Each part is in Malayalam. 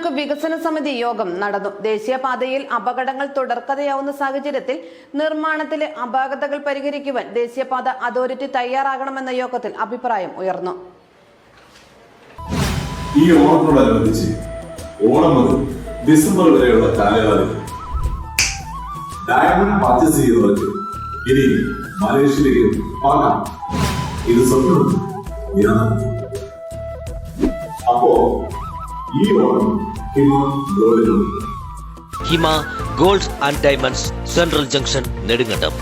താലൂക്ക് വികസന സമിതി യോഗം നടന്നു. ദേശീയപാതയിൽ അപകടങ്ങൾ തുടർക്കഥയാവുന്ന സാഹചര്യത്തിൽ നിർമ്മാണത്തിലെ അപാകതകൾ പരിഹരിക്കുവാൻ ദേശീയപാത അതോറിറ്റി തയ്യാറാകണമെന്ന യോഗത്തിൽ അഭിപ്രായം ഉയർന്നു. ഈ ഓണത്തോടനുബന്ധിച്ച് ഓണം മുതൽ ഡിസംബർ വരെയുള്ള കാലയളവിൽ ഡയമണ്ട് പർച്ചേസ് ചെയ്യുന്നവർക്ക് ഇനി മലേഷ്യയിലേക്ക് പോകാം. ഇത് സ്വപ്നം. അപ്പോ ഈ Onam Hima gold and diamonds central junction Nedumkandam.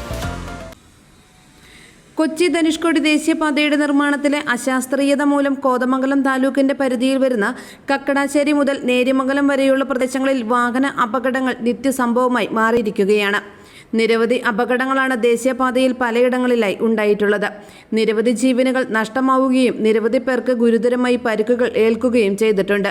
Kochi Dhanushkodi ദേശീയപാതയുടെ നിർമ്മാണത്തിലെ അശാസ്ത്രീയത മൂലം കോതമംഗലം താലൂക്കിന്റെ പരിധിയിൽ വരുന്ന കക്കടാശ്ശേരി മുതൽ നേര്യമംഗലം വരെയുള്ള പ്രദേശങ്ങളിൽ വാഹന അപകടങ്ങൾ നിത്യസംഭവമായി മാറിയിരിക്കുകയാണ്. നിരവധി അപകടങ്ങളാണ് ദേശീയപാതയിൽ പലയിടങ്ങളിലായി ഉണ്ടായിട്ടുള്ളത്. നിരവധി ജീവനുകൾ നഷ്ടമാവുകയും നിരവധി പേർക്ക് ഗുരുതരമായി പരിക്കുകൾ ഏൽക്കുകയും ചെയ്തിട്ടുണ്ട്.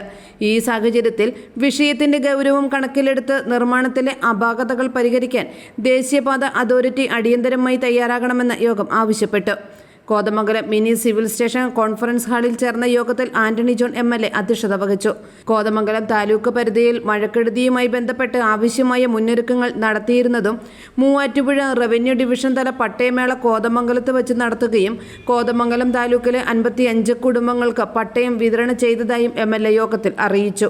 ഈ സാഹചര്യത്തിൽ വിഷയത്തിന്റെ ഗൗരവം കണക്കിലെടുത്ത് നിർമ്മാണത്തിലെ അപാകതകൾ പരിഹരിക്കാൻ ദേശീയപാത അതോറിറ്റി അടിയന്തരമായി തയ്യാറാകണമെന്ന് യോഗം ആവശ്യപ്പെട്ടു. Kothamangalam mini civil station conference ഹാളിൽ ചേർന്ന യോഗത്തിൽ ആന്റണി ജോൺ MLA അധ്യക്ഷത വഹിച്ചു. കോതമംഗലം താലൂക്ക് പരിധിയിൽ മഴക്കെടുതിയുമായി ബന്ധപ്പെട്ട് ആവശ്യമായ മുന്നൊരുക്കങ്ങൾ നടത്തിയിരുന്നതും മൂവാറ്റുപുഴ റവന്യൂ ഡിവിഷൻ തല പട്ടയമേള കോതമംഗലത്ത് വെച്ച് നടത്തുകയും കോതമംഗലം താലൂക്കിലെ 55 കുടുംബങ്ങൾക്ക് പട്ടയം വിതരണം ചെയ്തതായും MLA യോഗത്തിൽ അറിയിച്ചു.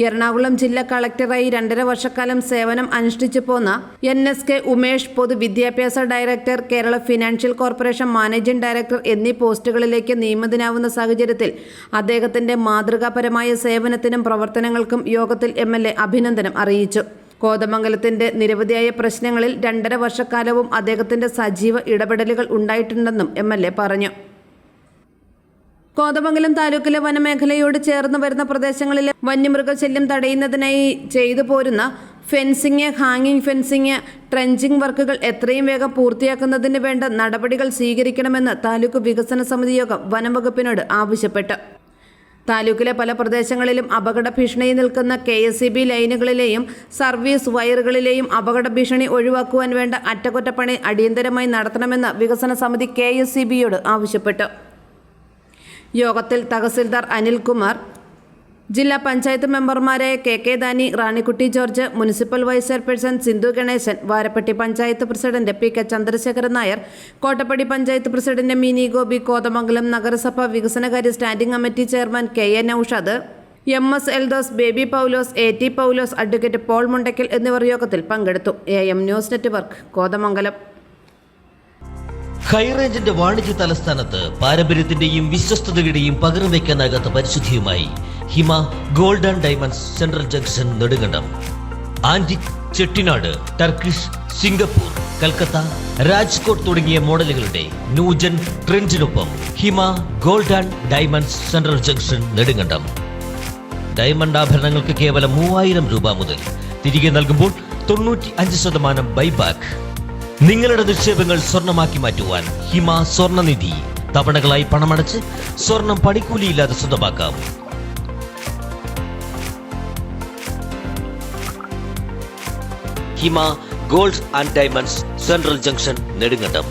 എറണാകുളം ജില്ലാ കളക്ടറായി 2.5 വർഷക്കാലം സേവനം അനുഷ്ഠിച്ചു പോന്ന NSK ഉമേഷ് പൊതുവിദ്യാഭ്യാസ director, Kerala financial corporation managing director എന്നീ പോസ്റ്റുകളിലേക്ക് നിയമിതനാവുന്ന സാഹചര്യത്തിൽ അദ്ദേഹത്തിന്റെ മാതൃകാപരമായ സേവനത്തിനും പ്രവർത്തനങ്ങൾക്കും യോഗത്തിൽ MLA അഭിനന്ദനം അറിയിച്ചു. കോതമംഗലത്തിന്റെ നിരവധിയായ പ്രശ്നങ്ങളിൽ 2.5 വർഷക്കാലവും അദ്ദേഹത്തിന്റെ സജീവ ഇടപെടലുകൾ ഉണ്ടായിട്ടുണ്ടെന്നും MLA പറഞ്ഞു. കോതമംഗലം താലൂക്കിലെ വനമേഖലയോട് ചേർന്ന് വരുന്ന പ്രദേശങ്ങളിലെ വന്യമൃഗശല്യം തടയുന്നതിനായി ചെയ്തു പോരുന്ന ഫെൻസിങ്, ഹാങ്ങിങ് ഫെൻസിങ്, ട്രെഞ്ചിങ് വർക്കുകൾ എത്രയും വേഗം പൂർത്തിയാക്കുന്നതിന് വേണ്ട നടപടികൾ സ്വീകരിക്കണമെന്ന് താലൂക്ക് വികസന സമിതി യോഗം വനംവകുപ്പിനോട് ആവശ്യപ്പെട്ടു. താലൂക്കിലെ പല പ്രദേശങ്ങളിലും അപകട ഭീഷണി നിൽക്കുന്ന KSEB ലൈനുകളിലെയും സർവീസ് വയറുകളിലെയും അപകട ഭീഷണി ഒഴിവാക്കുവാൻ വേണ്ട അറ്റകുറ്റപ്പണി അടിയന്തരമായി നടത്തണമെന്ന് വികസന സമിതി KSEBയോട് ആവശ്യപ്പെട്ടു. യോഗത്തിൽ തഹസിൽദാർ അനിൽകുമാർ, ജില്ലാ പഞ്ചായത്ത് മെമ്പർമാരായ KK Dani, Ranikutty George, municipal vice chairperson Sindhu Ganesan, Varappetty panchayat president PK Chandrasekharan Nair, Kottappady panchayat president Mini Gopi, Kothamangalam നഗരസഭ വികസനകാര്യ standing committee chairman KA Noushad, MS Eldhose, Baby Paulose, AT Paulose, advocate Paul Mundackal എന്നിവർ യോഗത്തിൽ പങ്കെടുത്തു. AM news network, Kothamangalam. ഹൈറേഞ്ചിന്റെ വാണിജ്യ തലസ്ഥാനത്ത് പാരമ്പര്യത്തിന്റെയും വിശ്വസ്തതയുടെയും പകരം വയ്ക്കാനാകാത്ത പരിശുദ്ധിയുമായി Hima gold and diamonds central junction Nedumkandam. Antique, Chettinad, Turkish, Singapore, Calcutta, Rajkot തുടങ്ങിയ മോഡലുകളുടെ ന്യൂജൻ ട്രെൻഡിനൊപ്പം Hima gold and diamonds central junction Nedumkandam. Diamond ആഭരണങ്ങൾക്ക് കേവലം 3000 രൂപ മുതൽ, തിരികെ നൽകുമ്പോൾ 95% ബൈബാക്ക്. നിങ്ങളുടെ നിക്ഷേപങ്ങൾ സ്വർണമാക്കി മാറ്റുവാൻ ഹിമ സ്വർണനിധി. തവണകളായി പണമടച്ച് സ്വർണം പണിക്കൂലിയില്ലാതെ സ്വന്തമാക്കാം. Hima gold and diamonds central junction Nedumkandam.